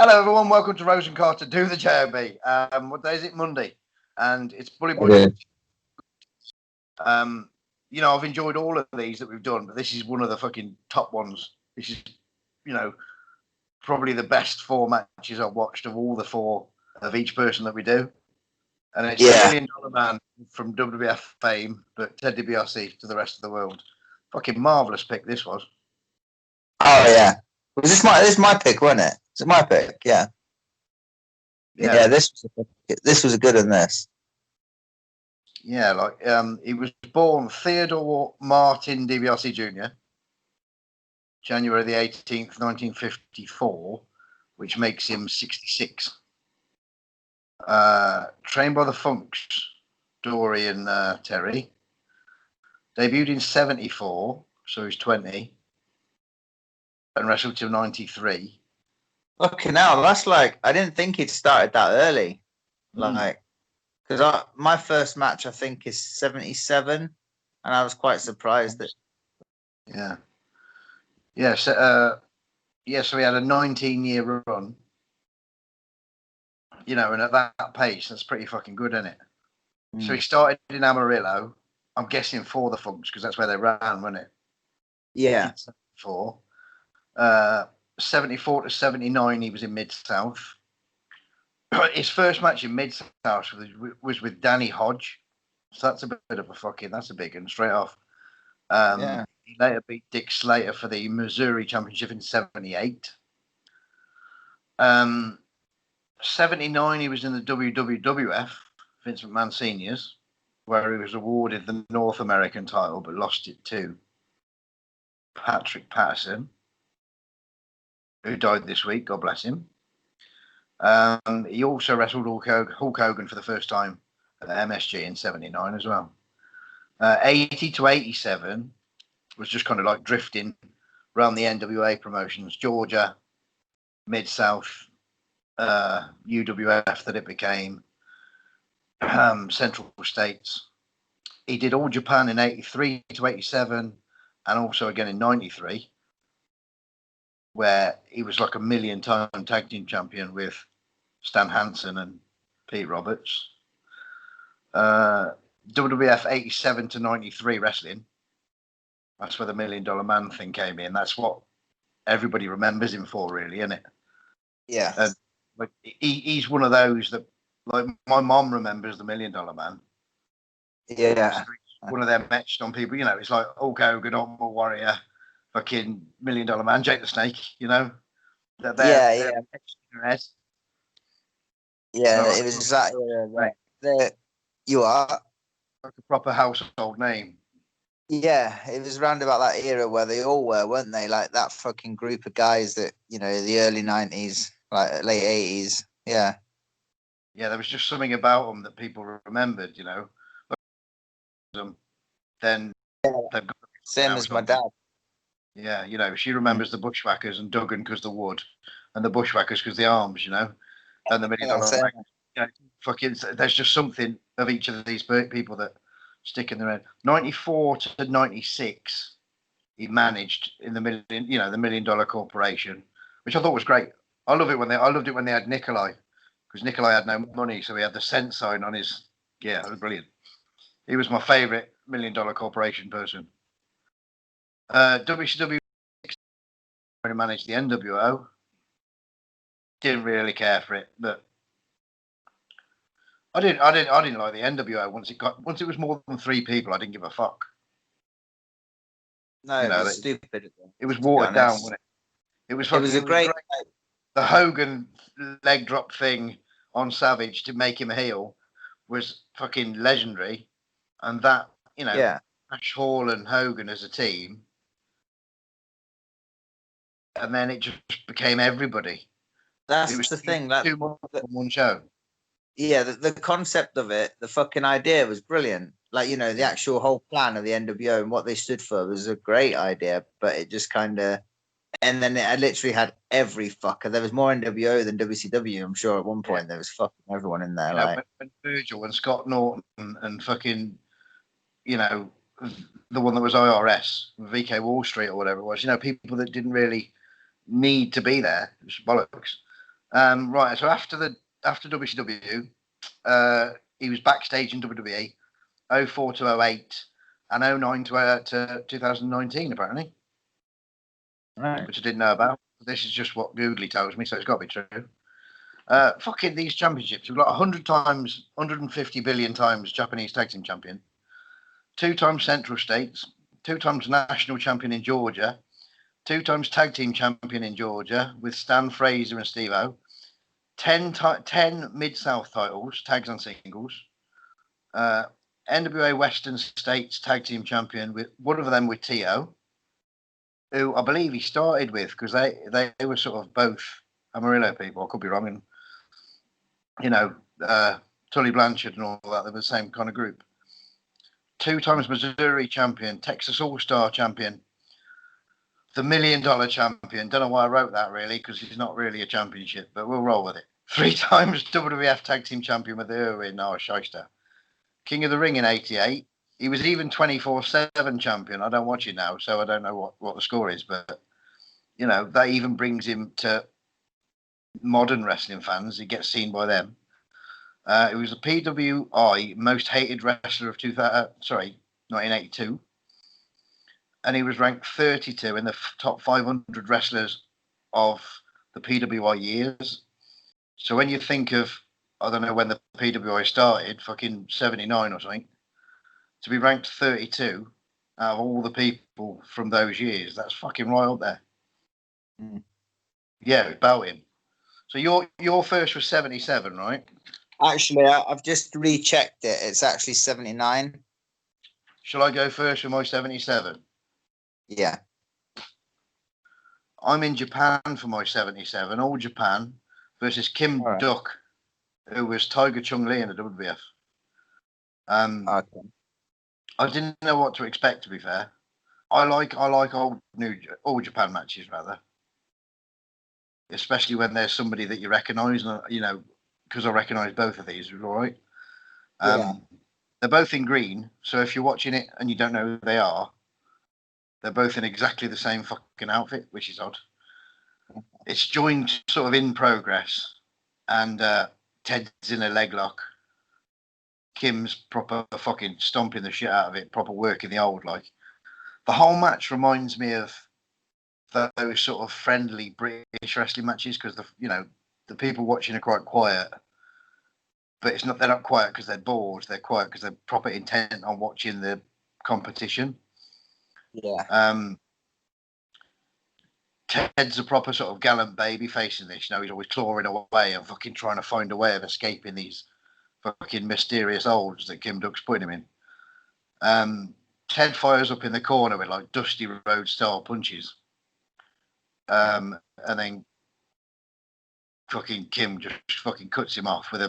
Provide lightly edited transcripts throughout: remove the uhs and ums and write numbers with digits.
Hello, everyone. Welcome to Rose and Carter Do the JOB. What day is it? Monday, and it's Bully Budget. I've enjoyed all of these that we've done, but this is one of the fucking top ones. This is, probably the best 4 matches I've watched of all the 4 of each person that we do. And it's the $1 million man from WWF fame, but Ted Dibiase to the rest of the world. Fucking marvelous pick this was. Oh yeah, this my pick, wasn't it? Is it my pick? Yeah. This was a good one. This. Yeah, he was born Theodore Martin Dibiase Jr. January the 18th, 1954, which makes him 66. Trained by the Funks, Dory and Terry. Debuted in 74, so he's 20. And wrestled till 93. Okay, now that's like, I didn't think he'd started that early. Because my first match, I think, is 77. And I was quite surprised that. Yeah. Yeah, so he had a 19-year run. And at that pace, that's pretty fucking good, isn't it? So he started in Amarillo, I'm guessing for the Funks, because that's where they ran, wasn't it? Yeah. 74 to 79, he was in Mid-South. His first match in Mid-South was with Danny Hodge. So that's a bit of that's a big one, straight off. He later beat Dick Slater for the Missouri Championship in 78. 79, he was in the WWF, Vince McMahon Seniors, where he was awarded the North American title, but lost it to Patrick Patterson, who died this week, God bless him. He also wrestled Hulk Hogan for the first time at MSG in 79 as well. 80 to 87 was just kind of like drifting around the NWA promotions, Georgia, Mid-South, UWF that it became, Central States. He did All Japan in 83 to 87 and also again in 93. Where he was like a 1,000,000-time tag team champion with Stan Hansen and Pete Roberts. WWF 87 to 93 wrestling. That's where the $1 Million Man thing came in. That's what everybody remembers him for, really, isn't it? Yeah. And he's one of those that, like, my mom remembers the $1 Million Man. Yeah. One of them etched on people. It's like Hulk Hogan, Ultimate Warrior, fucking $1 Million Man, Jake the Snake, Yeah. It was exactly right. You are like a proper household name. Yeah, it was around about that era where they all were, weren't they? Like that fucking group of guys that, the early 90s, like late 80s. Yeah. Yeah, there was just something about them that people remembered, Then they've got same as my dad. Yeah, she remembers the Bushwhackers and Duggan because the wood, and the Bushwhackers because the arms, and the $1 Million. Fucking, there's just something of each of these people that stick in their head. 94 to 96, he managed in the the $1 Million Corporation, which I thought was great. I loved it when they had Nikolai, because Nikolai had no money, so he had the cent sign on his. Yeah, it was brilliant. He was my favourite $1 Million Corporation person. WCW managed the NWO. Didn't really care for it, but I didn't like the NWO once it was more than 3 people. I didn't give a fuck. No, it was stupid. It was watered down, wasn't it? It was a great. The Hogan leg drop thing on Savage to make him a heel was fucking legendary, and that Ash Hall and Hogan as a team, and then it just became everybody. That's the thing. That 2 months on one show. Yeah, the concept of it, the fucking idea was brilliant. Like, the actual whole plan of the NWO and what they stood for was a great idea, but it just kind of, and then it literally had every fucker. There was more NWO than WCW, I'm sure at one point. There was fucking everyone in there. When Virgil and Scott Norton and fucking, the one that was IRS, VK Wall Street or whatever it was, people that didn't really need to be there. It was bollocks. Right. So after WCW, he was backstage in WWE, 04 to 08, and 09 to 2019 apparently, Right. which I didn't know about. This is just what Googly tells me, so it's got to be true. Fucking these championships. We've got 100 times, 150 billion times Japanese tag team champion, 2 times Central States, 2 times national champion in Georgia, 2 times tag team champion in Georgia with Stan Fraser and Steve-O, 10 Mid-South titles, tags and singles, NWA Western States tag team champion, with one of them with T.O., who I believe he started with, because they were sort of both Amarillo people. I could be wrong. And, you know, Tully Blanchard and all that, they were the same kind of group. 2 times Missouri champion, Texas All-Star champion, the $1 Million champion. Don't know why I wrote that, really, because he's not really a championship, but we'll roll with it. 3 times WWF tag team champion with Irwin Noah Shyster. King of the Ring in 88. He was even 24/7 champion. I don't watch it now, so I don't know what the score is, but, you know, that even brings him to modern wrestling fans. He gets seen by them. He was the PWI most hated wrestler of 1982. And he was ranked 32 in the top 500 wrestlers of the PWI years. So when you think of, I don't know when the PWI started, fucking 79 or something, to be ranked 32 out of all the people from those years, that's fucking right up there. Mm. Yeah, about him. So your first was 77, right? Actually, I've just rechecked it. It's actually 79. Shall I go first with my 77? Yeah. I'm in Japan for my 77, All Japan, versus Kim All right. Duck, who was Tiger Chung Lee in the WWF. Okay. I didn't know what to expect, to be fair. I like All Japan matches, rather, especially when there's somebody that you recognise, you know, because I recognise both of these, all right. Yeah. They're both in green, so if you're watching it and you don't know who they are, they're both in exactly the same fucking outfit, which is odd. It's joined sort of in progress, and Ted's in a leg lock. Kim's proper fucking stomping the shit out of it, proper working the old, like. The whole match reminds me of those sort of friendly British wrestling matches, because the people watching are quite quiet, but they're not quiet because they're bored. They're quiet because they're proper intent on watching the competition. Yeah. Ted's a proper sort of gallant baby facing this. You know, he's always clawing away and fucking trying to find a way of escaping these fucking mysterious holds that Kim Duck's putting him in. Ted fires up in the corner with like Dusty Road style punches. And then fucking Kim just fucking cuts him off with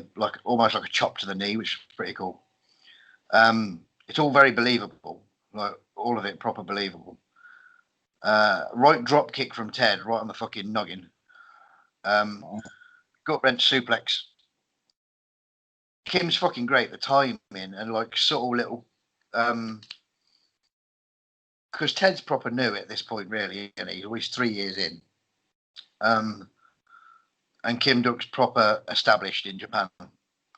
almost like a chop to the knee, which is pretty cool. It's all very believable, like all of it proper believable. Right drop kick from Ted, right on the fucking noggin. Gut wrench suplex. Kim's fucking great. The timing and like subtle little, because Ted's proper new at this point, really, and he's always 3 years in. And Kim Duck's proper established in Japan.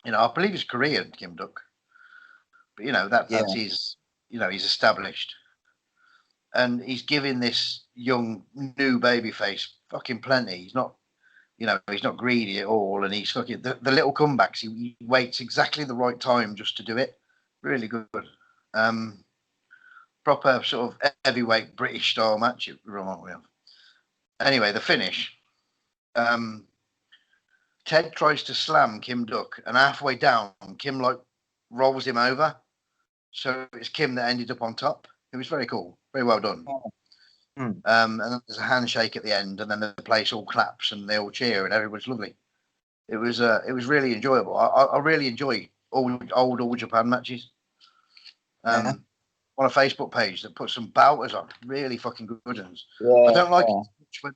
You know, I believe he's Korean, Kim Duck. But that's his. He's established, and he's giving this young new babyface fucking plenty. He's not, he's not greedy at all, and he's fucking the little comebacks. He waits exactly the right time just to do it. Really good. Proper sort of heavyweight British style match. It reminds me of. Anyway, the finish. Ted tries to slam Kim Duck, and halfway down, Kim rolls him over. So it's Kim that ended up on top. It was very cool, very well done. And then there's a handshake at the end, and then the place all claps and they all cheer, and everyone's lovely. It was really enjoyable. I really enjoy old All Japan matches. On a Facebook page that puts some bouters on, really fucking good ones. I don't like it much when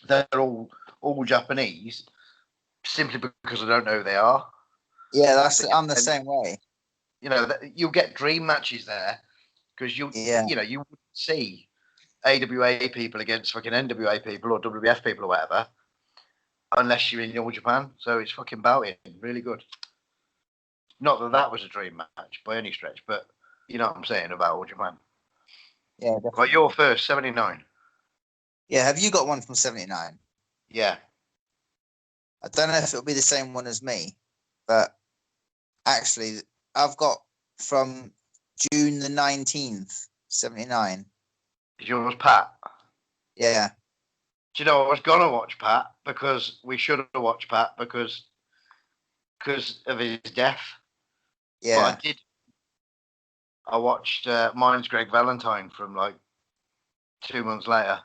they're all Japanese, simply because I don't know who they are. Yeah, I'm the same way. You'll get dream matches there because you wouldn't see AWA people against fucking NWA people or WWF people or whatever. unless you're in All Japan. So it's fucking bouting. Really good. Not that that was a dream match by any stretch, but you know what I'm saying about All Japan. Yeah, definitely. Well, you're first, 79. Yeah, have you got one from 79? Yeah. I don't know if it'll be the same one as me, but actually, I've got from June the 19th, 79. Is yours Pat? Yeah. Do you know, I was going to watch Pat because we should have watched Pat because of his death. Yeah. But I did. I watched Mine's Greg Valentine from like 2 months later.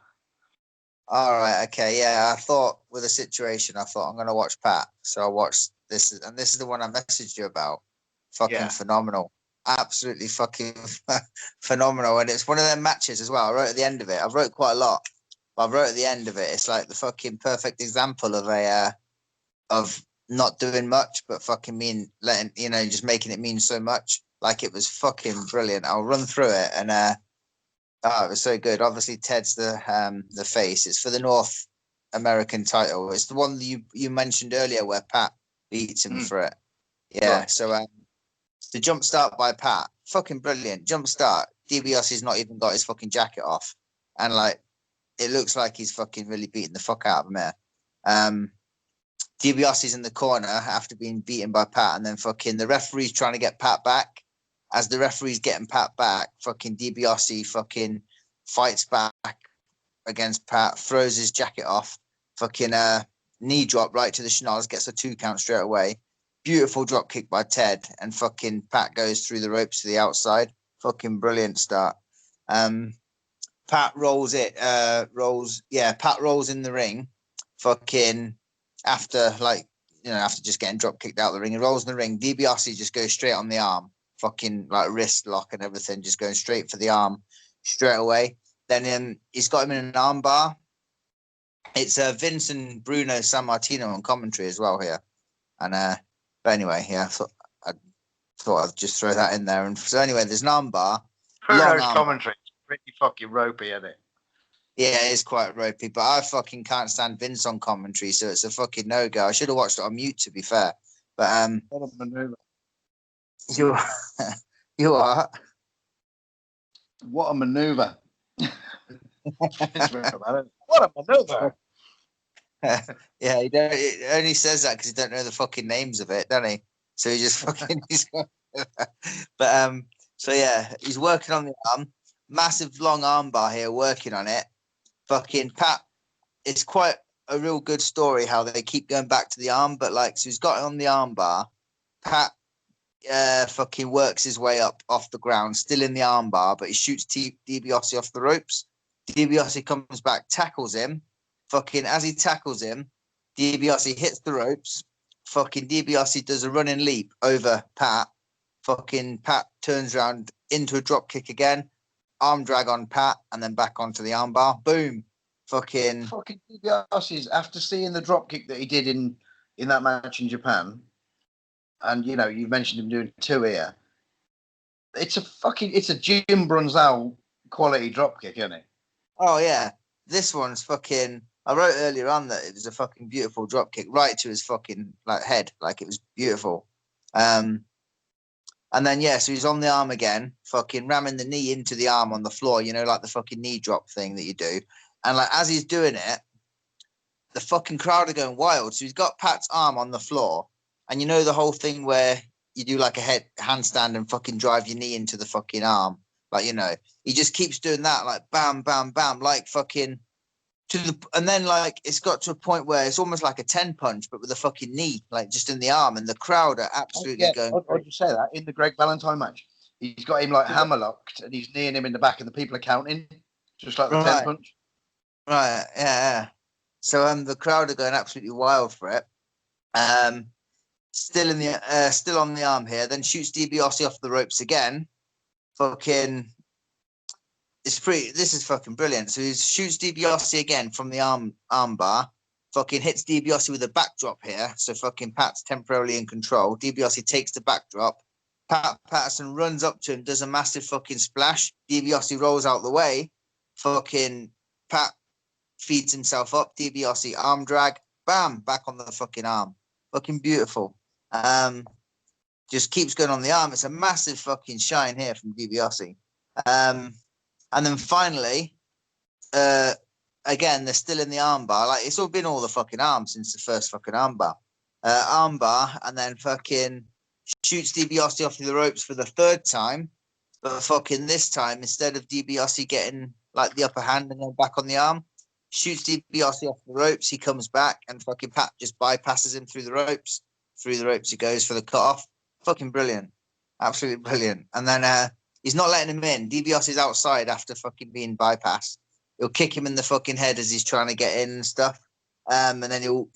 All right. Okay. Yeah. I thought with the situation, I thought I'm going to watch Pat. So I watched this, and this is the one I messaged you about. Fucking phenomenal. Absolutely fucking phenomenal. And it's one of them matches as well. I wrote at the end of it. I wrote quite a lot, but I wrote at the end of it. It's like the fucking perfect example of of not doing much, but fucking letting, just making it mean so much. Like it was fucking brilliant. I'll run through it and, it was so good. Obviously, Ted's the face. It's for the North American title. It's the one that you mentioned earlier where Pat beats him for it. Yeah. Right. So the jump start by Pat, fucking brilliant. Jump start. Dibiase's not even got his fucking jacket off, and like it looks like he's fucking really beating the fuck out of him here. Dibiase's in the corner after being beaten by Pat, and then fucking the referee's trying to get Pat back. As the referee's getting Pat back, fucking Dibiase fucking fights back against Pat, throws his jacket off, fucking knee drop right to the schnoz, gets a 2 count straight away. Beautiful drop kick by Ted, and fucking Pat goes through the ropes to the outside. Fucking brilliant start. Pat rolls it, Pat rolls in the ring, fucking after just getting drop kicked out of the ring. He rolls in the ring. Dibiase just goes straight on the arm, fucking like wrist lock and everything, just going straight for the arm straight away. Then he's got him in an arm bar. It's Vince and Bruno Sammartino on commentary as well here. And but anyway, yeah, I thought I'd just throw that in there. And so anyway, there's an arm bar. Bruno's commentary is pretty fucking ropey, isn't it? Yeah, it is quite ropey, but I fucking can't stand Vince on commentary, so it's a fucking no-go. I should have watched it on mute, to be fair. But what a maneuver. You are. What a maneuver. What a maneuver. Yeah, he only says that because he don't know the fucking names of it, doesn't he? So he just fucking. But so yeah, he's working on the arm, massive long arm bar here, working on it. Fucking Pat, it's quite a real good story how they keep going back to the arm, but like, so he's got it on the arm bar. Pat fucking works his way up off the ground, still in the arm bar, but he shoots Dibiase off the ropes. Dibiase comes back, tackles him. Fucking as he tackles him, Dibiase hits the ropes. Fucking Dibiase does a running leap over Pat. Fucking Pat turns around into a drop kick again. Arm drag on Pat and then back onto the arm bar. Boom. Fucking Dibiase, after seeing the drop kick that he did in that match in Japan, and you know, you mentioned him doing 2 here. It's a Jim Brunzell quality drop kick, isn't it? Oh yeah. This one's fucking, I wrote earlier on that it was a fucking beautiful drop kick right to his fucking like head. Like it was beautiful. And then, so he's on the arm again, fucking ramming the knee into the arm on the floor, like the fucking knee drop thing that you do. And like, as he's doing it, the fucking crowd are going wild. So he's got Pat's arm on the floor. And you know the whole thing where you do like a handstand and fucking drive your knee into the fucking arm. Like, he just keeps doing that, like bam, bam, bam, like fucking and then like it's got to a point where it's almost like a 10 punch, but with a fucking knee, like just in the arm, and the crowd are absolutely going. I'd just say that in the Greg Valentine match, he's got him like hammer locked, and he's kneeing him in the back, and the people are counting, just like the 10 punch. Right, yeah. So the crowd are going absolutely wild for it. Still on the arm here, then shoots Dibiase off the ropes again. Fucking. This is fucking brilliant. So he shoots Dibiase again from the arm bar, fucking hits Dibiase with a backdrop here. So fucking Pat's temporarily in control. Dibiase takes the backdrop. Patterson runs up to him, does a massive fucking splash. Dibiase rolls out the way. Fucking Pat feeds himself up. Dibiase arm drag. bam, back on the fucking arm. Fucking beautiful. Just keeps going on the arm. It's a massive fucking shine here from Dibiase. And then finally, again, they're still in the armbar. Like, it's all been all the fucking arm since the first fucking armbar. Armbar, and then fucking shoots Dibiase off the ropes for the third time. But fucking this time, instead of Dibiase getting like the upper hand and then back on the arm, shoots Dibiase off the ropes. He comes back and fucking Pat just bypasses him through the ropes. Through the ropes he goes for the cutoff. Fucking brilliant. Absolutely brilliant. And then he's not letting him in. Dibiase's outside after fucking being bypassed. He'll kick him in the fucking head as he's trying to get in and stuff. And then he'll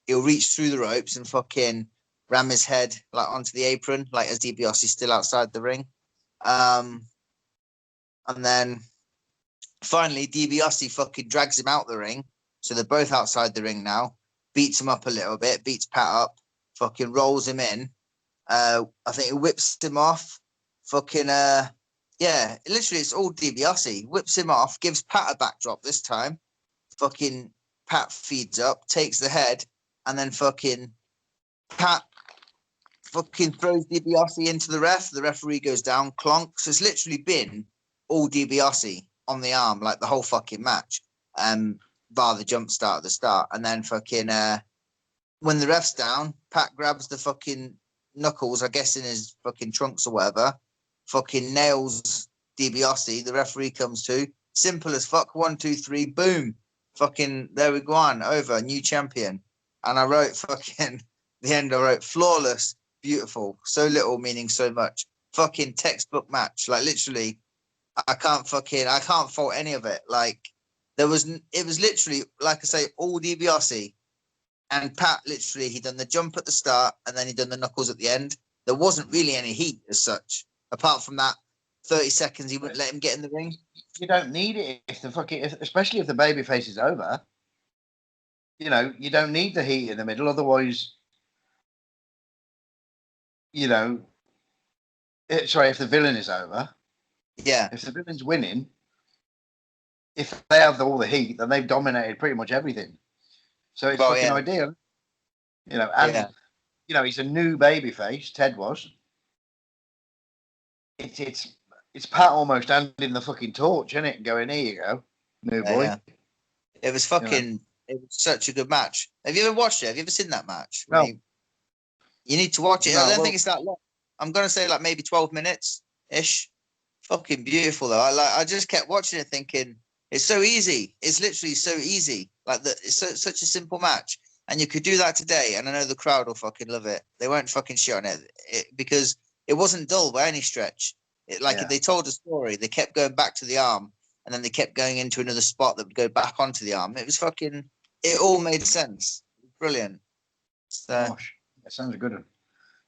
reach through the ropes and fucking ram his head like onto the apron, like as Dibiase's still outside the ring. And then finally Dibiase fucking drags him out the ring. So they're both outside the ring now. Beats him up a little bit, beats Pat up, fucking rolls him in. I think he whips him off. Fucking yeah, literally it's all Dibiase. Whips him off, gives Pat a backdrop this time. Fucking Pat feeds up, takes the head, and then fucking Pat fucking throws Dibiase into the ref. The referee goes down, clonk. So it's literally been all Dibiase on the arm, like the whole fucking match. Bar the jump start at the start. And then fucking when the ref's down, Pat grabs the fucking knuckles, I guess in his fucking trunks or whatever, fucking nails Dibiase. The referee comes to. Simple as fuck. 1, 2, 3, boom. Fucking there we go on. Over. New champion. And I wrote fucking the end, I wrote flawless, beautiful, so little meaning so much. Fucking textbook match. Like literally, I can't fault any of it. Like it was literally, like I say, all Dibiase. And Pat literally, he done the jump at the start and then he done the knuckles at the end. There wasn't really any heat as such, apart from that 30 seconds he wouldn't let him get in the ring. You don't need it if the fucking, especially if the babyface is over. You know, you don't need the heat in the middle, otherwise. You know, sorry, if the villain is over. Yeah. If the villain's winning, if they have all the heat, then they've dominated pretty much everything. So it's fucking ideal. You know, and you know, he's a new babyface, Ted was. It's Pat almost handing the fucking torch, isn't it? Going, here you go, new boy. Yeah. It was fucking it was such a good match. Have you ever watched it? Have you ever seen that match? No. You need to watch it. No, I don't think it's that long. I'm gonna say like maybe 12 minutes ish. Fucking beautiful though. I just kept watching it thinking it's so easy. It's literally so easy. Like it's such a simple match. And you could do that today, and I know the crowd will fucking love it. They won't fucking shit on it because it wasn't dull by any stretch. If they told a story, they kept going back to the arm, and then they kept going into another spot that would go back onto the arm. It was fucking. It all made sense. Brilliant. So, gosh, that sounds a good one.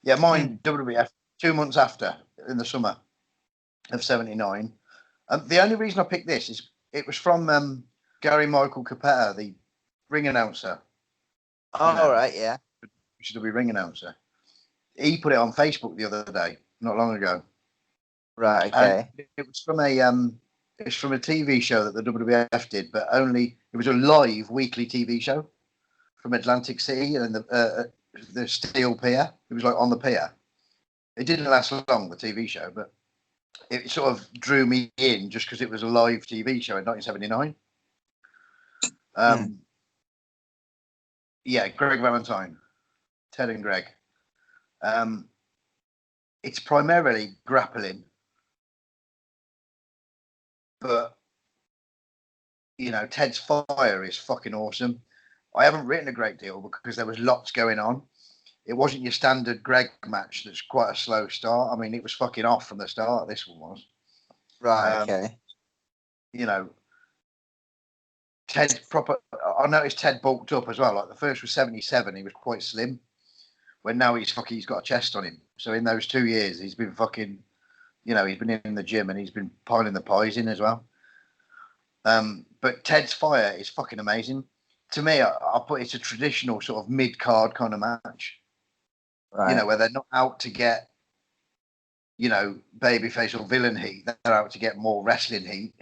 Yeah, mine WWF 2 months after in the summer of '79. The only reason I picked this is it was from Gary Michael Capetta, the ring announcer. all right, yeah. Should be ring announcer. He put it on Facebook the other day, not long ago. Right, okay. And it was from a TV show that the WWF did, but only it was a live weekly TV show from Atlantic City and the Steel Pier. It was like on the pier. It didn't last long, the TV show, but it sort of drew me in just because it was a live TV show in 1979. Yeah, Greg Valentine, Ted and Greg. It's primarily grappling, but you know, Ted's fire is fucking awesome. I haven't written a great deal because there was lots going on. It wasn't your standard Greg match that's quite a slow start. I mean, it was fucking off from the start. This one was. Right, okay. You know, Ted proper. I noticed Ted bulked up as well. Like the first was 77, he was quite slim. When now he's got a chest on him. So in those 2 years, he's been fucking, you know, he's been in the gym and he's been piling the pies in as well. But Ted's fire is fucking amazing. To me, I put it's a traditional sort of mid-card kind of match. Right. You know, where they're not out to get, you know, babyface or villain heat. They're out to get more wrestling heat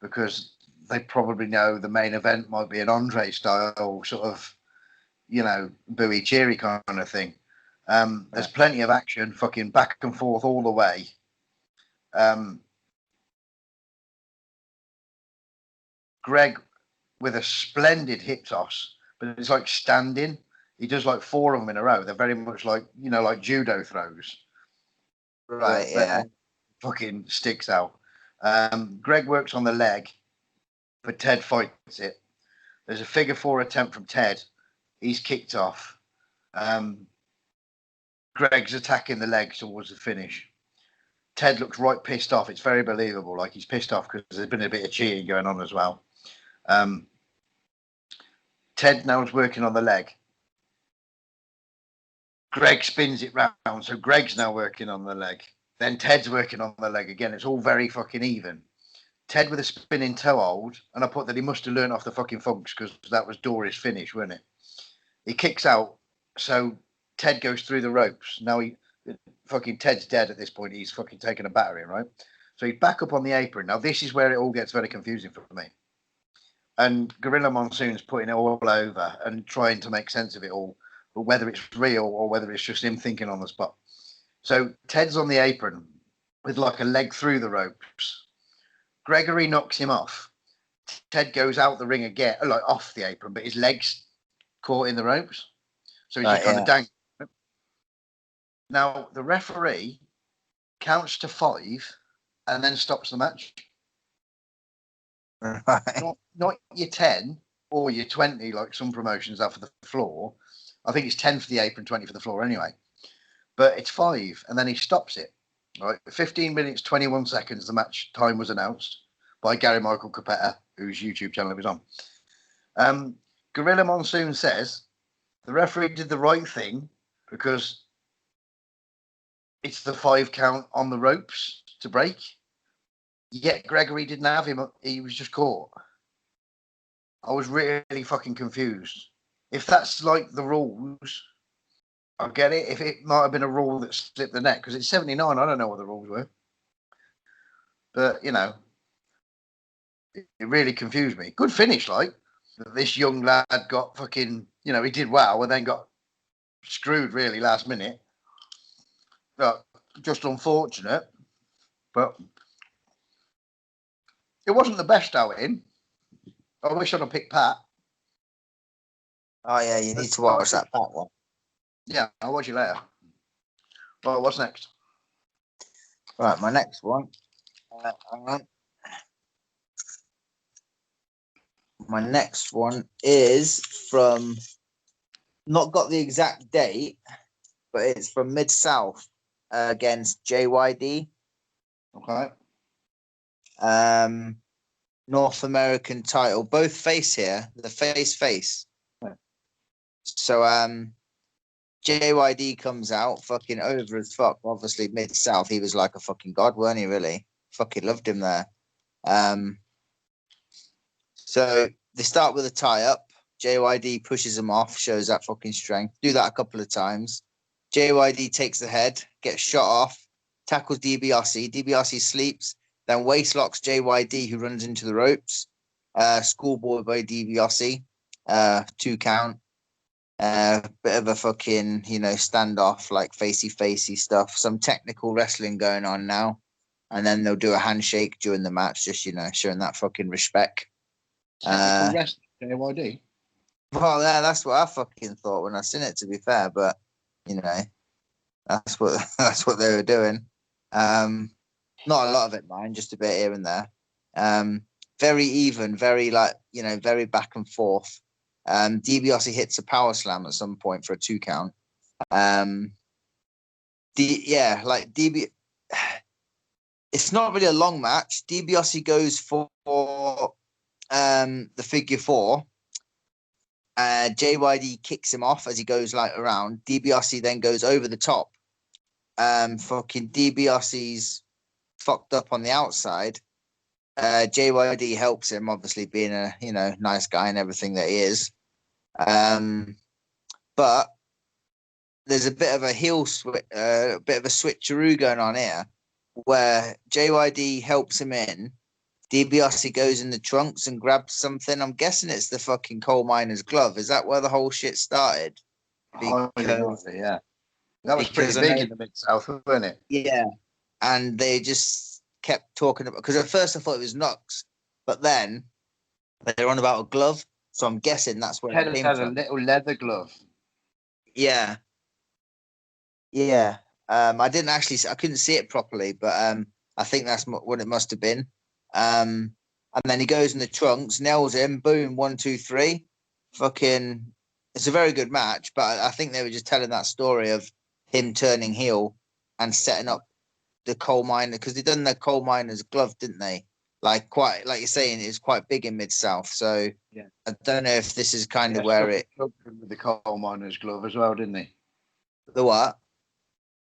because they probably know the main event might be an Andre style sort of buoy cheery kind of thing. There's plenty of action, fucking back and forth all the way. Greg with a splendid hip toss, but it's like standing. He does like 4 of them in a row. They're very much like, like judo throws. Right, yeah. Fucking sticks out. Greg works on the leg, but Ted fights it. There's a figure 4 attempt from Ted. He's kicked off. Greg's attacking the leg towards the finish. Ted looks right pissed off. It's very believable. Like he's pissed off because there's been a bit of cheating going on as well. Ted now is working on the leg. Greg spins it round, so Greg's now working on the leg. Then Ted's working on the leg again. It's all very fucking even. Ted with a spinning toe hold, and I put that he must have learned off the fucking Funks because that was Dory's finish, wasn't it? He kicks out, so Ted goes through the ropes. Now Ted's dead at this point. He's fucking taken a battering, right? So he's back up on the apron. Now this is where it all gets very confusing for me. And Gorilla Monsoon's putting it all over and trying to make sense of it all, but whether it's real or whether it's just him thinking on the spot. So Ted's on the apron with like a leg through the ropes. Gregory knocks him off. Ted goes out the ring again, like off the apron, but his legs caught in the ropes. So he's just kind of dangling. Now, the referee counts to 5 and then stops the match. Right. Not your 10 or your 20, like some promotions are for the floor. I think it's 10 for the apron, 20 for the floor anyway. But it's 5, and then he stops it. Right, 15 minutes, 21 seconds, the match time was announced by Gary Michael Capetta, whose YouTube channel it was on. Gorilla Monsoon says the referee did the right thing because it's the 5 count on the ropes to break. Yet Gregory didn't have him. He was just caught. I was really fucking confused. If that's like the rules, I get it. If it might have been a rule that slipped the net, because it's 79, I don't know what the rules were. But, it really confused me. Good finish, like. This young lad got fucking, he did well and then got screwed really last minute. But just unfortunate. But it wasn't the best outing. I wish I'd have picked Pat. Oh, yeah, you need to watch that Pat one. Yeah, I'll watch you later. Well, what's next? Right, my next one. Hang on. My next one is from, not got the exact date, but it's from Mid-South against JYD. Okay. North American title, both face here, the face. Right. So JYD comes out fucking over as fuck. Obviously, Mid-South, he was like a fucking god, weren't he, really? Fucking loved him there. So they start with a tie-up. JYD pushes him off, shows that fucking strength. Do that a couple of times. JYD takes the head, gets shot off, tackles Dibiase. Dibiase sleeps, then waist locks JYD, who runs into the ropes. Schoolboy by Dibiase. 2 count. Bit of a fucking, standoff, like facey stuff. Some technical wrestling going on now. And then they'll do a handshake during the match, just, showing that fucking respect. Technical wrestling, JYD. Well, yeah, that's what I fucking thought when I seen it, to be fair. But, that's what they were doing. Not a lot of it, mind, just a bit here and there. Very even, very very back and forth. DiBiase hits a power slam at some point for a 2 count. It's not really a long match. DiBiase goes for the figure 4. JYD kicks him off as he goes around. DiBiase then goes over the top. Fucking DiBiase's fucked up on the outside. JYD helps him, obviously being a nice guy and everything that he is. But there's a bit of a bit of a switcheroo going on here, where JYD helps him in, Dibiase goes in the trunks and grabs something. I'm guessing it's the fucking coal miner's glove. Is that where the whole shit started? Highly Because likely, yeah. That was pretty I big know, in the Mid South, wasn't it? yeah, and they just kept talking about, because at first I thought it was Knox, but then they were on about a glove, so I'm guessing that's where it Ted came had a from. little leather glove. Yeah, yeah. I didn't actually, I couldn't see it properly, but I think that's what it must have been. And then he goes in the trunks, nails him, boom, 1, 2, 3. Fucking, it's a very good match, but I think they were just telling that story of him turning heel and setting up the coal miner, because they done the coal miner's glove, didn't they? Like, quite like you're saying, it's quite big in Mid South. So Yeah. I don't know if this is kind Yeah, of where stuff it, with the coal miner's glove as well, didn't he? the what?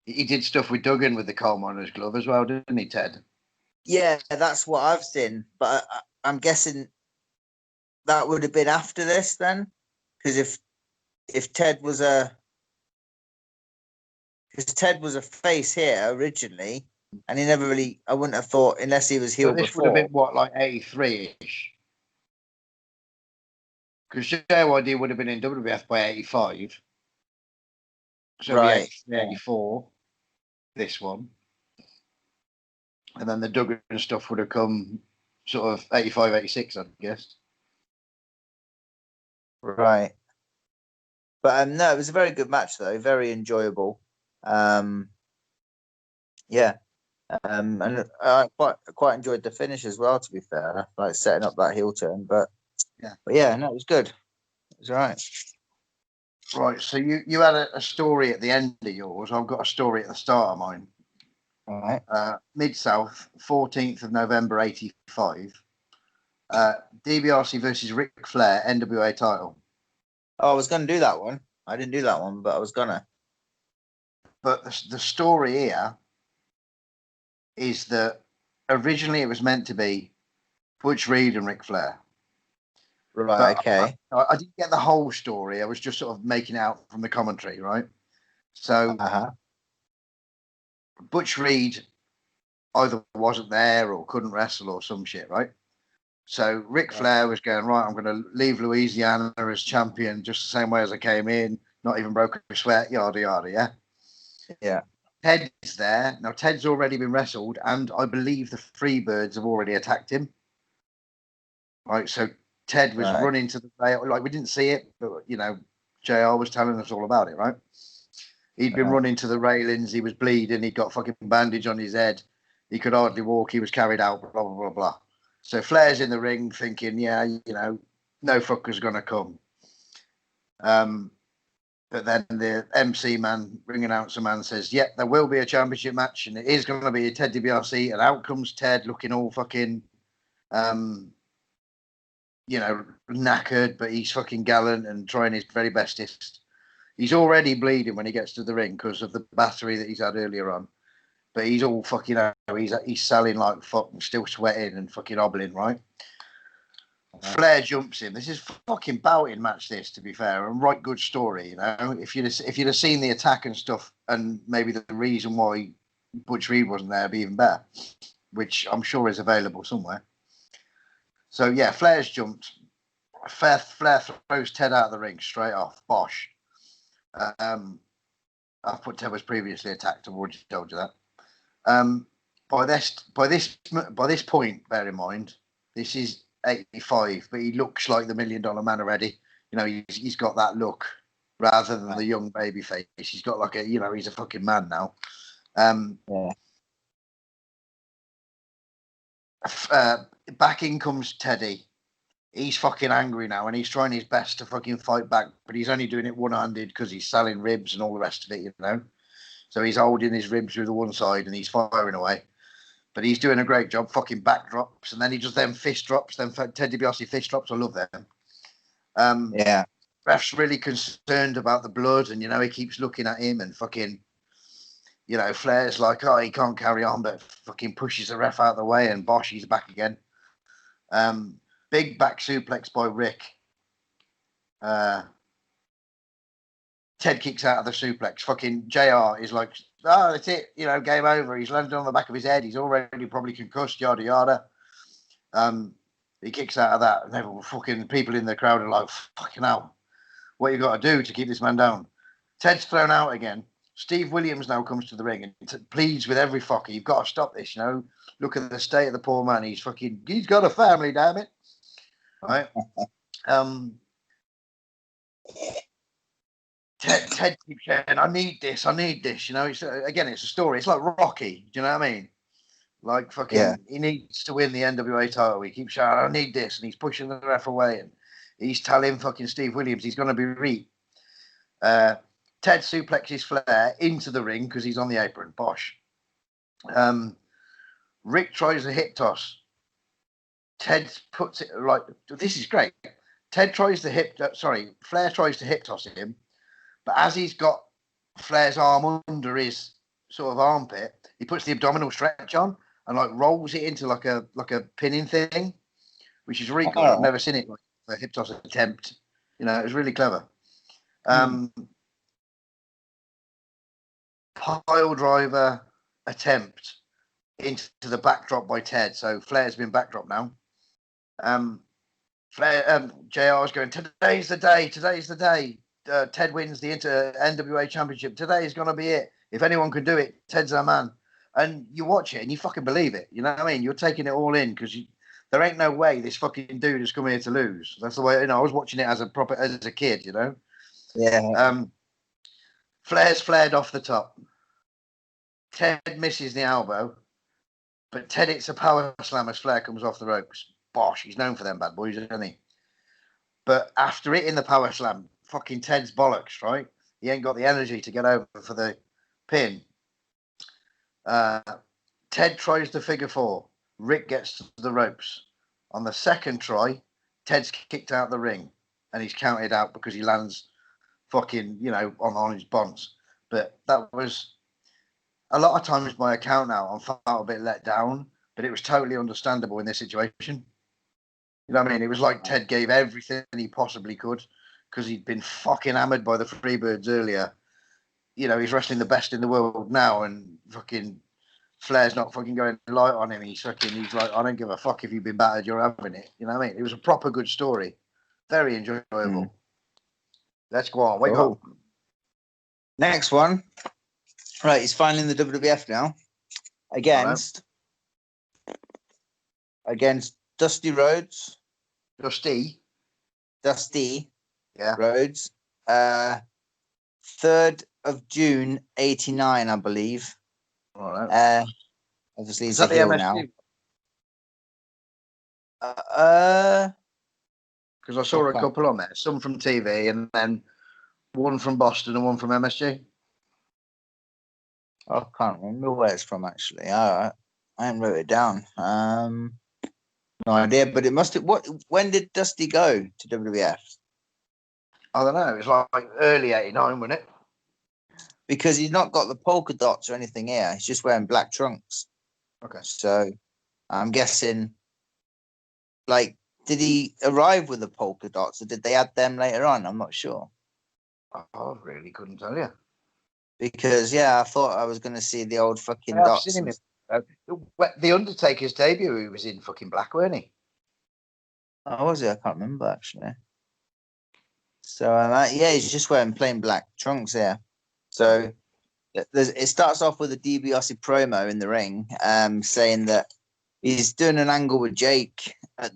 He did stuff with Duggan with the coal miner's glove as well, didn't he, Ted? Yeah, that's what I've seen, but I'm guessing that would have been after this then, because if Ted was a because Ted was a face here originally, and he never really, I wouldn't have thought, unless he was So heel this would have before. been what, like 83-ish? Because JYD would have been in WWF by 85. So it'd be Right. 83, 84, this one. And then the Duggan stuff would have come sort of 85, 86, I guess. Right. But no, it was a very good match though, very enjoyable. Um, yeah. And I quite enjoyed the finish as well. To be fair, like setting up that heel turn, but yeah, no, it was good. It was all right. Right, so you had a story at the end of yours. I've got a story at the start of mine. All right. Mid South, 14th of November, 85. DiBiase versus Ric Flair, NWA title. Oh, I was gonna do that one. I didn't do that one, but I was gonna. But the story here is that originally it was meant to be Butch Reed and Ric Flair. Right. But Okay. I didn't get the whole story. I was just sort of making out from the commentary, right? So Uh-huh. Butch Reed either wasn't there or couldn't wrestle or some shit, right? So Ric Flair was going, right, I'm going to leave Louisiana as champion just the same way as I came in, not even broke a sweat, yada, yada, yeah? Yeah. Ted's there. Now, Ted's already been wrestled, and I believe the Freebirds have already attacked him. Right, so Ted was Right. running to the rail. Like, we didn't see it, but, JR was telling us all about it, right? He'd been running to the railings. He was bleeding. He'd got fucking bandage on his head. He could hardly walk. He was carried out, blah, blah, blah, blah. So Flair's in the ring thinking, yeah, no fucker's going to come. But then the MC man, ring announcer man says, yep, there will be a championship match and it is going to be a Ted DiBiase. And out comes Ted looking all fucking, knackered, but he's fucking gallant and trying his very bestest. He's already bleeding when he gets to the ring because of the battery that he's had earlier on. But he's all fucking out. He's selling like fuck, still sweating and fucking hobbling, right? Flair jumps in. This is fucking bouting match. This, to be fair, and right good story. If you'd have seen the attack and stuff, and maybe the reason why Butch Reed wasn't there, be even better. Which I'm sure is available somewhere. So yeah, Flair's jumped. Flair throws Ted out of the ring straight off. Bosh. I've put Ted was previously attacked. I've already told you that. By this point, bear in mind, this is 85, but he looks like the $1 Million Man already. He's got that look rather than the young baby face. He's got like he's a fucking man now. Back in comes Teddy. He's fucking angry now, and he's trying his best to fucking fight back, but he's only doing it one-handed because he's selling ribs and all the rest of it, So he's holding his ribs with the one side and he's firing away. But he's doing a great job, fucking backdrops, and then he does them fist drops, then Ted DiBiase fist drops. I love them. Ref's really concerned about the blood, and he keeps looking at him and fucking, Flair's like, oh, he can't carry on, but fucking pushes the ref out of the way, and Bosh, he's back again. Big back suplex by Rick. Ted kicks out of the suplex. Fucking JR is like, that's it, game over. He's landed on the back of his head. He's already probably concussed, yada, yada. He kicks out of that, and everyone fucking people in the crowd are like, fucking hell, what you got to do to keep this man down? Ted's thrown out again. Steve Williams now comes to the ring and pleads with every fucker, you've got to stop this, Look at the state of the poor man. He's got a family, damn it. Right? Ted keeps saying, I need this. It's a story. It's like Rocky. Do you know what I mean? Like fucking, He needs to win the NWA title. He keeps shouting, I need this, and he's pushing the ref away, and he's telling fucking Steve Williams he's going to be beat. Ted suplexes Flair into the ring because he's on the apron. Bosh. Rick tries a hip toss. Ted puts it like, this is great. Flair tries to hip toss him, but as he's got Flair's arm under his sort of armpit, he puts the abdominal stretch on and like rolls it into like a pinning thing, which is really good. I've never seen it like a hip toss attempt. It was really clever. Pile driver attempt into the backdrop by Ted. So Flair's been backdrop now. JR is going, today's the day. Ted wins the NWA championship. Today is going to be it. If anyone can do it, Ted's our man. And you watch it and you fucking believe it. You know what I mean? You're taking it all in because there ain't no way this fucking dude has come here to lose. That's the way, I was watching it as a kid, Yeah. Flair's flared off the top. Ted misses the elbow, but Ted hits a power slam as Flair comes off the ropes. Bosh, he's known for them bad boys, isn't he? But after hitting the power slam, fucking Ted's bollocks, right? He ain't got the energy to get over for the pin. Ted tries the figure four. Rick gets to the ropes. On the second try, Ted's kicked out the ring and he's counted out because he lands fucking, on his bonds. But that was a lot of times by account now. I felt a bit let down, but it was totally understandable in this situation. You know what I mean? It was like Ted gave everything he possibly could because he'd been fucking hammered by the Freebirds earlier. He's wrestling the best in the world now, and fucking Flair's not fucking going light on him. He's like, I don't give a fuck if you've been battered, you're having it. You know what I mean? It was a proper good story. Very enjoyable. Let's go on. Wake up. Next one. Right, he's finally in the WWF now. Against Dusty Rhodes. Dusty. Yeah. Rhodes. 3rd of June, 89, I believe. All right. Obviously, he's a heel now. Because I saw a couple on there. Some from TV and then one from Boston and one from MSG. I can't remember where it's from, actually. I haven't wrote it down. No idea, but it must have. When did Dusty go to WWF? I don't know. It was like early 89, wasn't it? Because he's not got the polka dots or anything here. He's just wearing black trunks. Okay. So I'm guessing, like, did he arrive with the polka dots or did they add them later on? I'm not sure. I really couldn't tell you. Because, I thought I was going to see the old fucking dots. I've seen him the Undertaker's debut, he was in fucking black, weren't he? Oh, was he? I can't remember, actually. So, he's just wearing plain black trunks here. So, it starts off with a Dibiase promo in the ring, saying that he's doing an angle with Jake at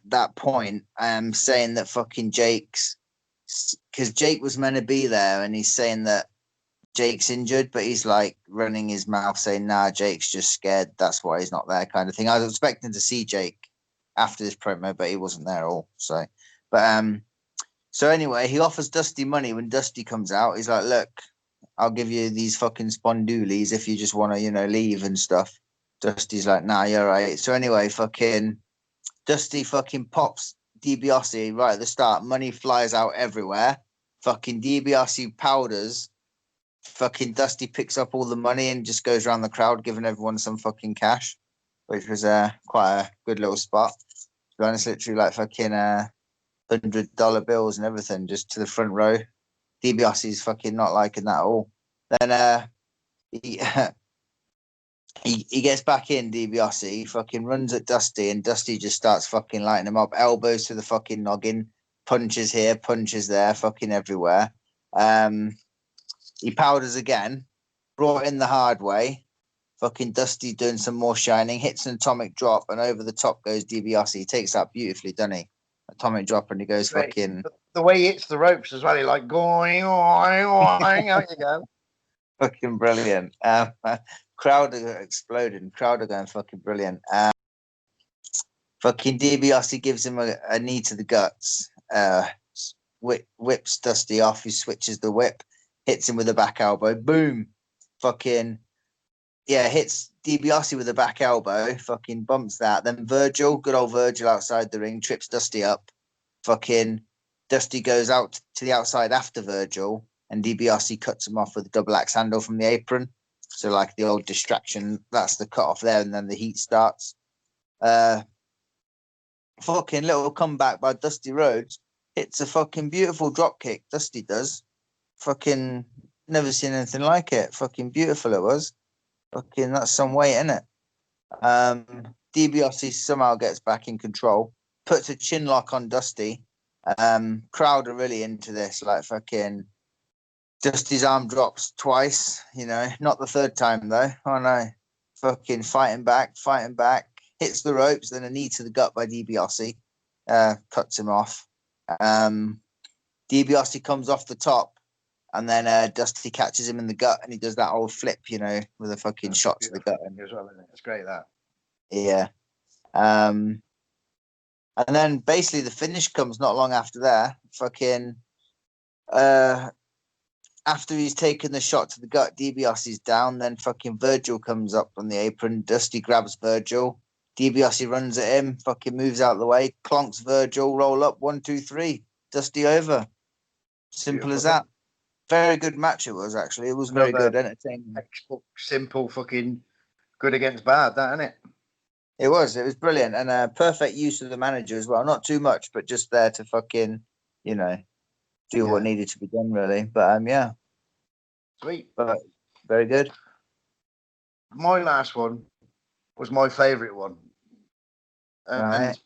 that point, saying that fucking because Jake was meant to be there, and he's saying that Jake's injured, but he's like running his mouth saying, nah, Jake's just scared. That's why he's not there, kind of thing. I was expecting to see Jake after this promo, but he wasn't there at all. So anyway, he offers Dusty money when Dusty comes out. He's like, look, I'll give you these fucking spondoolies if you just want to, leave and stuff. Dusty's like, nah, you're right. So anyway, fucking Dusty fucking pops DiBiase right at the start. Money flies out everywhere. Fucking DiBiase powders. Fucking Dusty picks up all the money and just goes around the crowd giving everyone some fucking cash, which was quite a good little spot. To be honest, literally like fucking $100 bills and everything just to the front row. DiBiase's fucking not liking that at all. Then he gets back in, DiBiase, he fucking runs at Dusty, and Dusty just starts fucking lighting him up, elbows to the fucking noggin, punches here, punches there, fucking everywhere. He powders again, brought in the hard way. Fucking Dusty doing some more shining, hits an atomic drop, and over the top goes DiBiase. He takes that beautifully, doesn't he? Atomic drop, and he goes Great. fucking The way he hits the ropes as well, he like going, going, out you go. fucking brilliant. Crowd are exploding. Crowd are going fucking brilliant. Fucking DiBiase gives him a knee to the guts. Whips Dusty off. He switches the whip, hits him with a back elbow. Boom. Fucking hits DiBiase with a back elbow. Fucking bumps that. Then Virgil, good old Virgil outside the ring, trips Dusty up. Fucking Dusty goes out to the outside after Virgil, and DiBiase cuts him off with a double axe handle from the apron. So like the old distraction, that's the cut off there, and then the heat starts. Fucking little comeback by Dusty Rhodes. Hits a fucking beautiful drop kick. Dusty does. Fucking never seen anything like it. Fucking beautiful it was. Fucking that's some weight, isn't it? DiBiase somehow gets back in control, puts a chin lock on Dusty. Crowd are really into this. Like fucking Dusty's arm drops twice, not the third time though. Oh no. Fucking fighting back, hits the ropes, then a knee to the gut by DiBiase, cuts him off. DiBiase comes off the top, and then Dusty catches him in the gut, and he does that old flip, with a fucking shot to the gut. As well, isn't it? It's great that. Yeah. And then basically the finish comes not long after there. Fucking after he's taken the shot to the gut, DiBiase's down. Then fucking Virgil comes up on the apron. Dusty grabs Virgil. DiBiase runs at him. Fucking moves out of the way. Clonks Virgil. Roll up. 1, 2, 3. Dusty over. Simple as that. Very good match it was, actually. It was very good. Entertaining. Textbook, simple, fucking good against bad, that, isn't it? It was brilliant. And perfect use of the manager as well. Not too much, but just there to fucking, do what needed to be done, really. But yeah. Sweet. But very good. My last one was my favourite one. And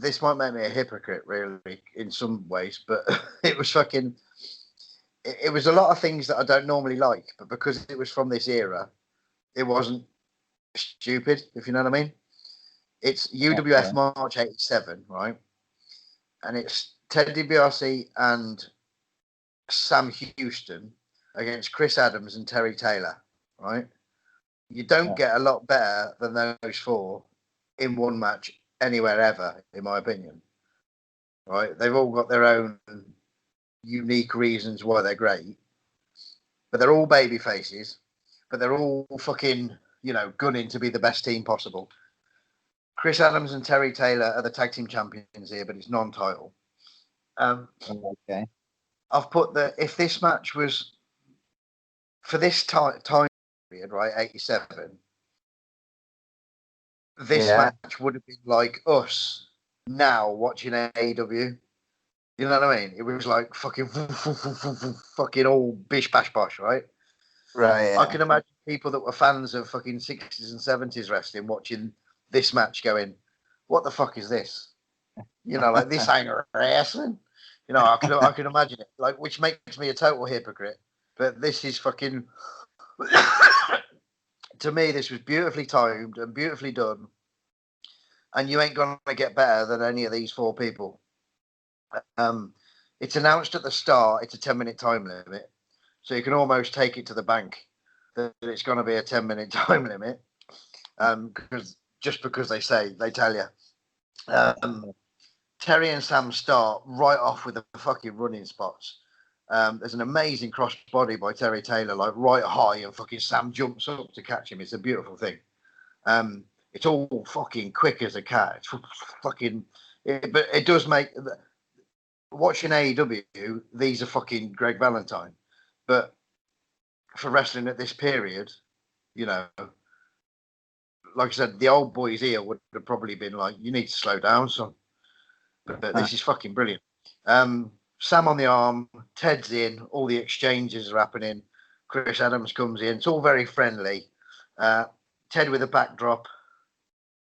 this might make me a hypocrite, really, in some ways, but it was fucking... It was a lot of things that I don't normally like, but because it was from this era, it wasn't stupid, if you know what I mean. It's UWF March 87, right? And it's Ted DiBiase and Sam Houston against Chris Adams and Terry Taylor, right? You don't get a lot better than those four in one match anywhere ever, in my opinion. Right? They've all got their own unique reasons why they're great, but they're all baby faces, but they're all fucking, gunning to be the best team possible. Chris Adams and Terry Taylor are the tag team champions here, but it's non-title. Okay. I've put that if this match was for this time period, right, 87, this match would have been like us now watching AEW. You know what I mean? It was like fucking all bish bash bosh, right? Right. Yeah. I can imagine people that were fans of fucking 60s and 70s wrestling watching this match going, what the fuck is this? Like this ain't wrestling. I can imagine it. Like, which makes me a total hypocrite. But this is fucking to me, this was beautifully timed and beautifully done. And you ain't gonna get better than any of these four people. It's announced at the start it's a 10-minute time limit, so you can almost take it to the bank that it's going to be a 10-minute time limit, because they tell you. Terry and Sam start right off with the fucking running spots. There's an amazing cross body by Terry Taylor, like right high, and fucking Sam jumps up to catch him. It's a beautiful thing. It's all fucking quick as a cat. It's fucking, but it does make. Watching AEW, these are fucking Greg Valentine. But for wrestling at this period, like I said, the old boys here would have probably been like, you need to slow down, son. But this is fucking brilliant. Sam on the arm, Ted's in, all the exchanges are happening. Chris Adams comes in. It's all very friendly. Ted with a backdrop,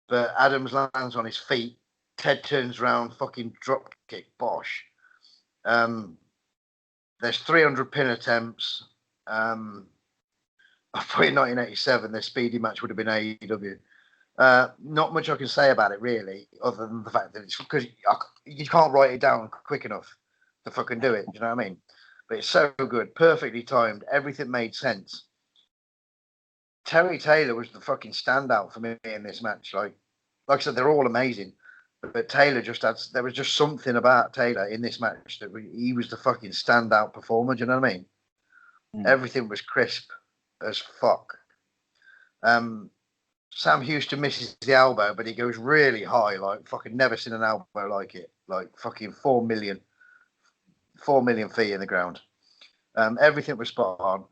but Adams lands on his feet. Ted turns around, fucking drop kick, bosh. There's 300 pin attempts. I thought in 1987, the speedy match would have been AEW. Not much I can say about it, really, other than the fact that it's because you can't write it down quick enough to fucking do it. Do you know what I mean? But it's so good, perfectly timed. Everything made sense. Terry Taylor was the fucking standout for me in this match. Like I said, they're all amazing. But Taylor there was just something about Taylor in this match that he was the fucking standout performer. Do you know what I mean? Everything was crisp as fuck. Sam Houston misses the elbow, but he goes really high. Like fucking never seen an elbow like it. Like fucking 4 million feet in the ground. Everything was spot on.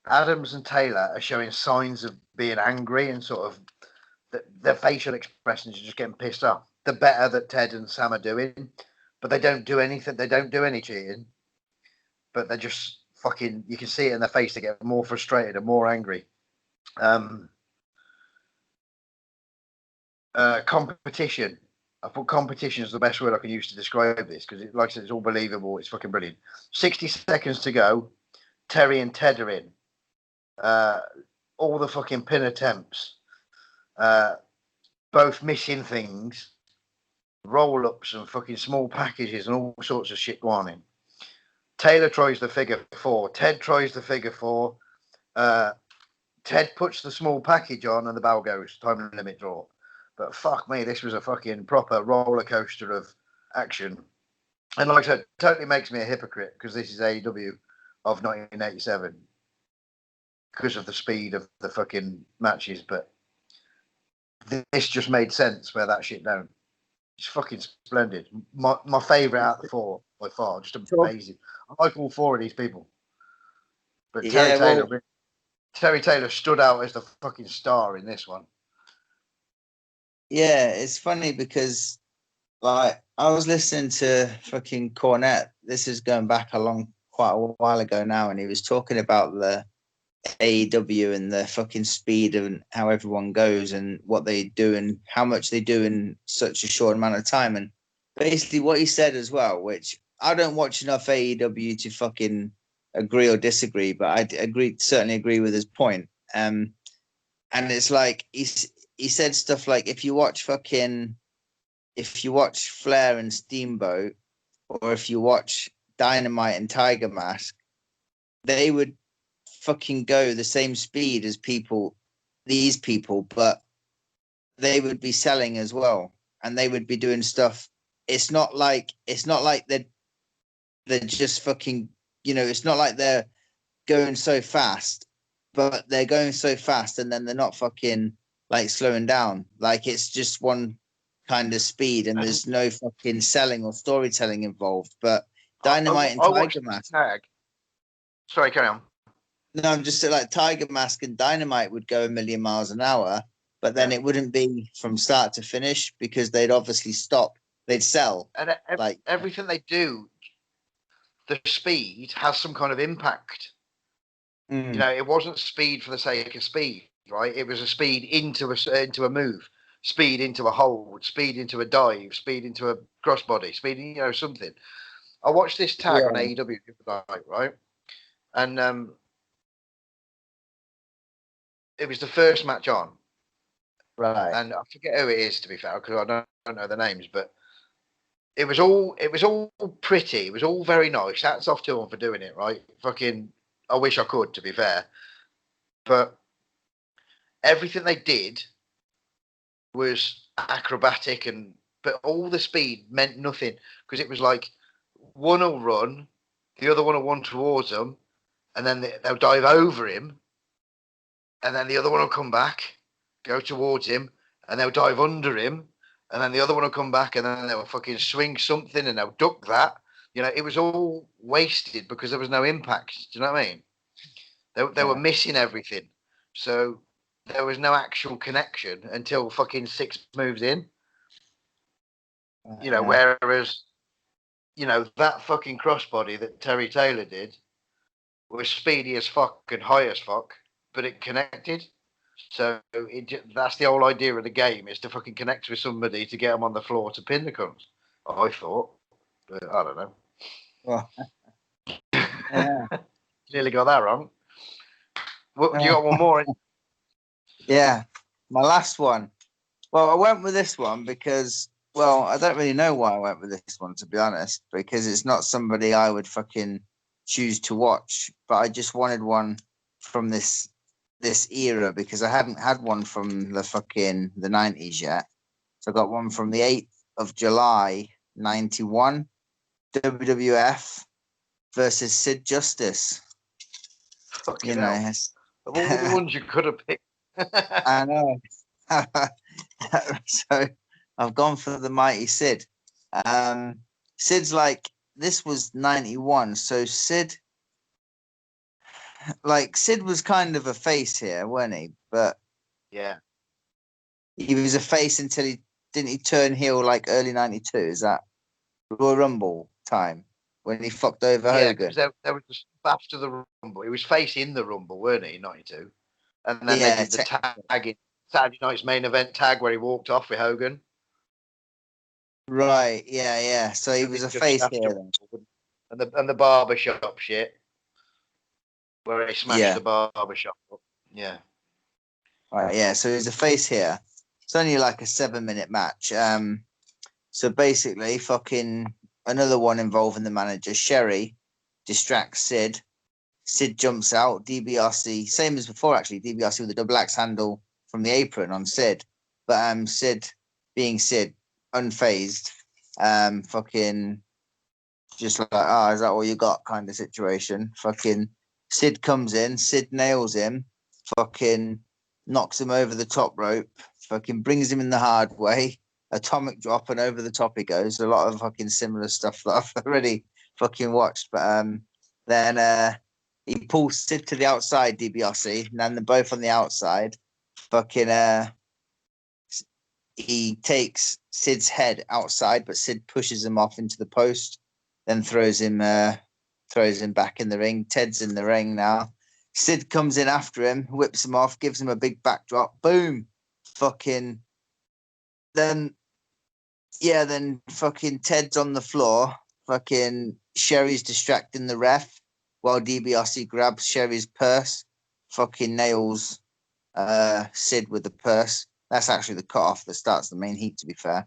Adams and Taylor are showing signs of being angry and sort of their facial expressions are just getting pissed off. The better that Ted and Sam are doing, but they don't do anything. They don't do any cheating, but they're just fucking. You can see it in their face. They get more frustrated and more angry. Competition. I thought competition is the best word I can use to describe this because, like I said, it's all believable. It's fucking brilliant. 60 seconds to go. Terry and Ted are in. All the fucking pin attempts. Both missing things. Roll-ups and fucking small packages and all sorts of shit going on. Taylor tries the figure 4. Ted tries the figure 4. Ted puts the small package on and the bell goes. Time limit draw. But fuck me, this was a fucking proper roller coaster of action. And like I said, totally makes me a hypocrite because this is AEW of 1987 because of the speed of the fucking matches. But this just made sense where that shit down. It's fucking splendid. My favourite out of the 4 by far. Just amazing. I like all 4 of these people. But Terry Taylor stood out as the fucking star in this one. Yeah, it's funny because like I was listening to fucking Cornette. This is going back quite a while ago now, and he was talking about the AEW and the fucking speed and how everyone goes and what they do and how much they do in such a short amount of time. And basically what he said as well, which I don't watch enough AEW to fucking agree or disagree, but I certainly agree with his point. And it's like he said stuff like if you watch Flair and Steamboat, or if you watch Dynamite and Tiger Mask, they would fucking go the same speed as these people, but they would be selling as well, and they would be doing stuff. It's not like they're just fucking, it's not like they're going so fast, but they're going so fast and then they're not fucking like slowing down. Like it's just one kind of speed and there's no fucking selling or storytelling involved. But Dynamite and Tiger Mask. Sorry, carry on. No, I'm just like Tiger Mask and Dynamite would go a million miles an hour, but then it wouldn't be from start to finish because they'd obviously stop. They'd sell. And everything they do, the speed has some kind of impact. It wasn't speed for the sake of speed, right? It was a speed into a move, speed into a hold, speed into a dive, speed into a crossbody, speed, something. I watched this tag on AEW the other night, right? And it was the first match on. Right. And I forget who it is, to be fair, because I don't know the names, but it was all pretty. It was all very nice. Hats off to them for doing it, right? Fucking, I wish I could, to be fair. But everything they did was acrobatic, but all the speed meant nothing because it was like one will run, the other one will run towards them, and then they'll dive over him, and then the other one will come back, go towards him, and they'll dive under him, and then the other one will come back, and then they'll fucking swing something, and they'll duck that. It was all wasted because there was no impact. Do you know what I mean? They were missing everything. So there was no actual connection until fucking 6 moves in. Whereas, that fucking crossbody that Terry Taylor did was speedy as fuck and high as fuck, but it connected. So that's the whole idea of the game, is to fucking connect with somebody to get them on the floor to pin the cunts. I thought, but I don't know. Well, yeah. Nearly got that wrong. You got one more? Yeah, my last one. Well, I went with this one because, well, I don't really know why I went with this one, to be honest, because it's not somebody I would fucking choose to watch. But I just wanted one from this era because I hadn't had one from the 90s yet. So I got one from the 8th of July, 91, WWF versus Sid Justice. Fucking You know, hell. Of all the ones you could have picked. I know. So I've gone for the mighty Sid. Sid's like, this was 91, so Sid was kind of a face here, weren't he? But Yeah. he was a face until he turn heel like early 92. Is that Royal Rumble time when he fucked over Yeah, Hogan? because there was the stuff after the Rumble. He was facing the Rumble, weren't he, in 92? And then Yeah, they did the tag in Saturday night's main event tag where he walked off with Hogan. right. Yeah. So he was a face here then. And the barber shop shit where he smashed Yeah. the barber shop up. Yeah. Right, yeah. So he's a face here. It's only like a 7-minute match. So basically, fucking another one involving the manager. Sherry distracts Sid. Sid jumps out. DiBiase, same as before actually. DiBiase with a double axe handle from the apron on Sid, but Sid, being Sid, unfazed, fucking just like, is that all you got kind of situation. Fucking Sid comes in. Sid nails him. Fucking knocks him over the top rope. Fucking brings him in the hard way. Atomic drop, and over the top he goes. A lot of fucking similar stuff that I've already fucking watched. But then he pulls Sid to the outside, DiBiase, and then they're both on the outside. Fucking he takes Sid's head outside, but Sid pushes him off into the post, then throws him back in the ring. Ted's in the ring now. Sid comes in after him, whips him off, gives him a big backdrop. Boom. Fucking then fucking Ted's on the floor. Fucking Sherry's distracting the ref while DiBiase grabs Sherry's purse. Fucking nails Sid with the purse. That's actually the cutoff that starts the main heat, to be fair.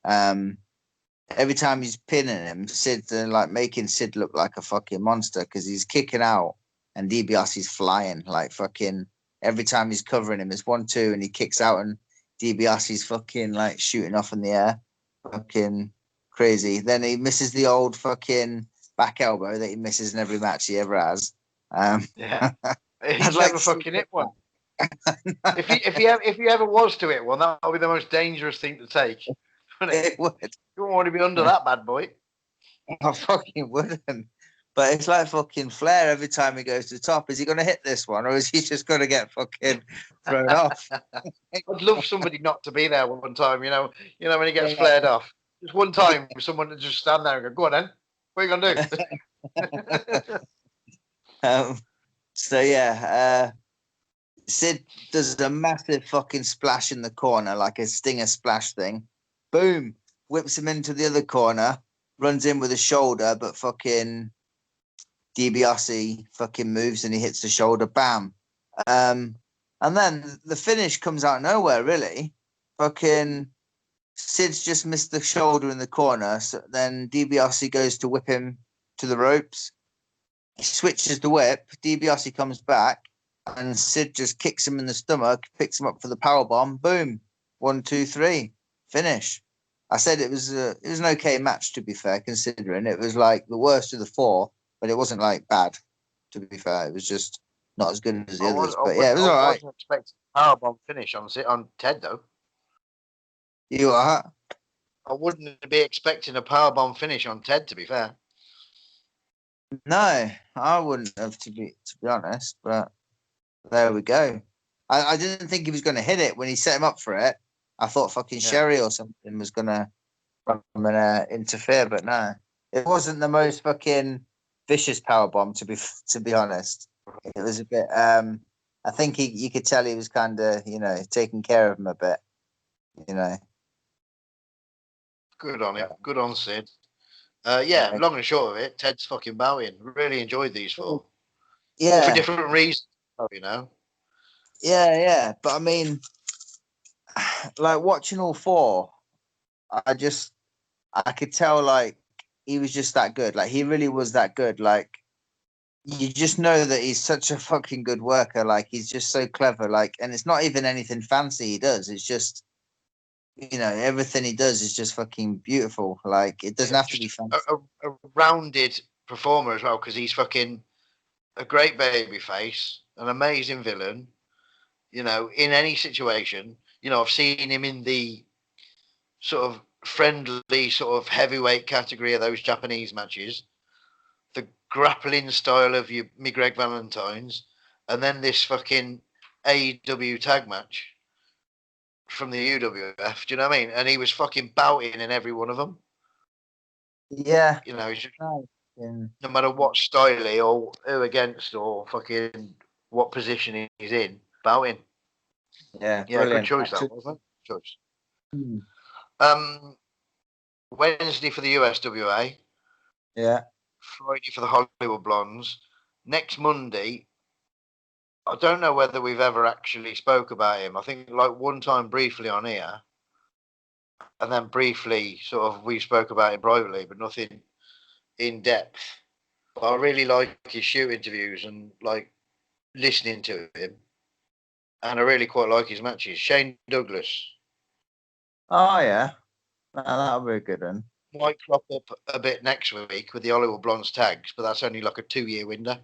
Every time he's pinning him, Sid's like making Sid look like a fucking monster because he's kicking out and DiBiase's flying. Like fucking every time he's covering him, it's 1-2 and he kicks out and DiBiase's fucking like shooting off in the air. Fucking crazy. Then he misses the old fucking back elbow that he misses in every match he ever has. Yeah. He's I'd never like fucking hit one. If he ever was to hit one, that would be the most dangerous thing to take. It would. You don't want to be under that bad boy. I fucking wouldn't. But it's like fucking Flair every time he goes to the top. Is he going to hit this one, or is he just going to get fucking thrown off? I'd love somebody not to be there one time. You know when he gets flared off. Just one time, someone to just stand there and go, "Go on, then. What are you gonna do?" So yeah, Sid does a massive fucking splash in the corner, like a stinger splash thing. Boom, whips him into the other corner, runs in with a shoulder, but fucking DiBiase fucking moves and he hits the shoulder. Bam. And then the finish comes out of nowhere, really. Fucking Sid's just missed the shoulder in the corner. So then DiBiase goes to whip him to the ropes. He switches the whip. DiBiase comes back, and Sid just kicks him in the stomach, picks him up for the power bomb. Boom, 1, 2, 3, finish. I said it was an okay match, to be fair, considering it was like the worst of the 4, but it wasn't like bad. To be fair, it was just not as good as the others. But yeah, it was all right. I wasn't expecting a powerbomb finish on Ted though. You are. I wouldn't be expecting a powerbomb finish on Ted, to be fair. No, I wouldn't have, to be honest. But there we go. I didn't think he was going to hit it when he set him up for it. I thought fucking Sherry or something was going to interfere, but no, it wasn't the most fucking vicious power bomb. To be honest, it was a bit I think you could tell he was kind of, taking care of him a bit, you know. Good on him. Good on Sid. Yeah. Long and short of it, Ted's fucking bowing. Really enjoyed these four. All for Yeah, different reasons, yeah. But I mean, like watching all four, I could tell like he was just that good. Like he really was that good. Like you just know that he's such a fucking good worker. Like he's just so clever. Like, and it's not even anything fancy he does. It's just, everything he does is just fucking beautiful. Like it doesn't have to be fancy. A rounded performer as well, because he's fucking a great baby face, an amazing villain. In any situation. I've seen him in the sort of friendly, sort of heavyweight category of those Japanese matches, the grappling style of your Greg Valentine's, and then this fucking AEW tag match from the UWF. Do you know what I mean? And he was fucking bouting in every one of them. Yeah. He's just, no matter what style or who against or fucking what position he's in, bouting. Yeah, good choice that wasn't it? Choice. Wednesday for the USWA. Yeah. Friday for the Hollywood Blondes. Next Monday, I don't know whether we've ever actually spoke about him. I think like one time briefly on here, and then briefly sort of we spoke about him privately, but nothing in depth. But I really like his shoot interviews and like listening to him, and I really quite like his matches. Shane Douglas. Oh yeah, that'll be a good one. Might crop up a bit next week with the Hollywood Blondes tags, but that's only like a 2-year window.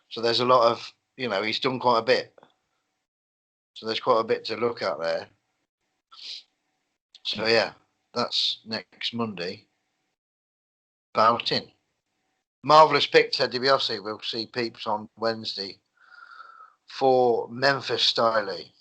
So there's a lot of, he's done quite a bit. So there's quite a bit to look at there. So yeah, that's next Monday. Bouting. Marvellous pick, Ted Dibiase. We'll see peeps on Wednesday for Memphis Styley.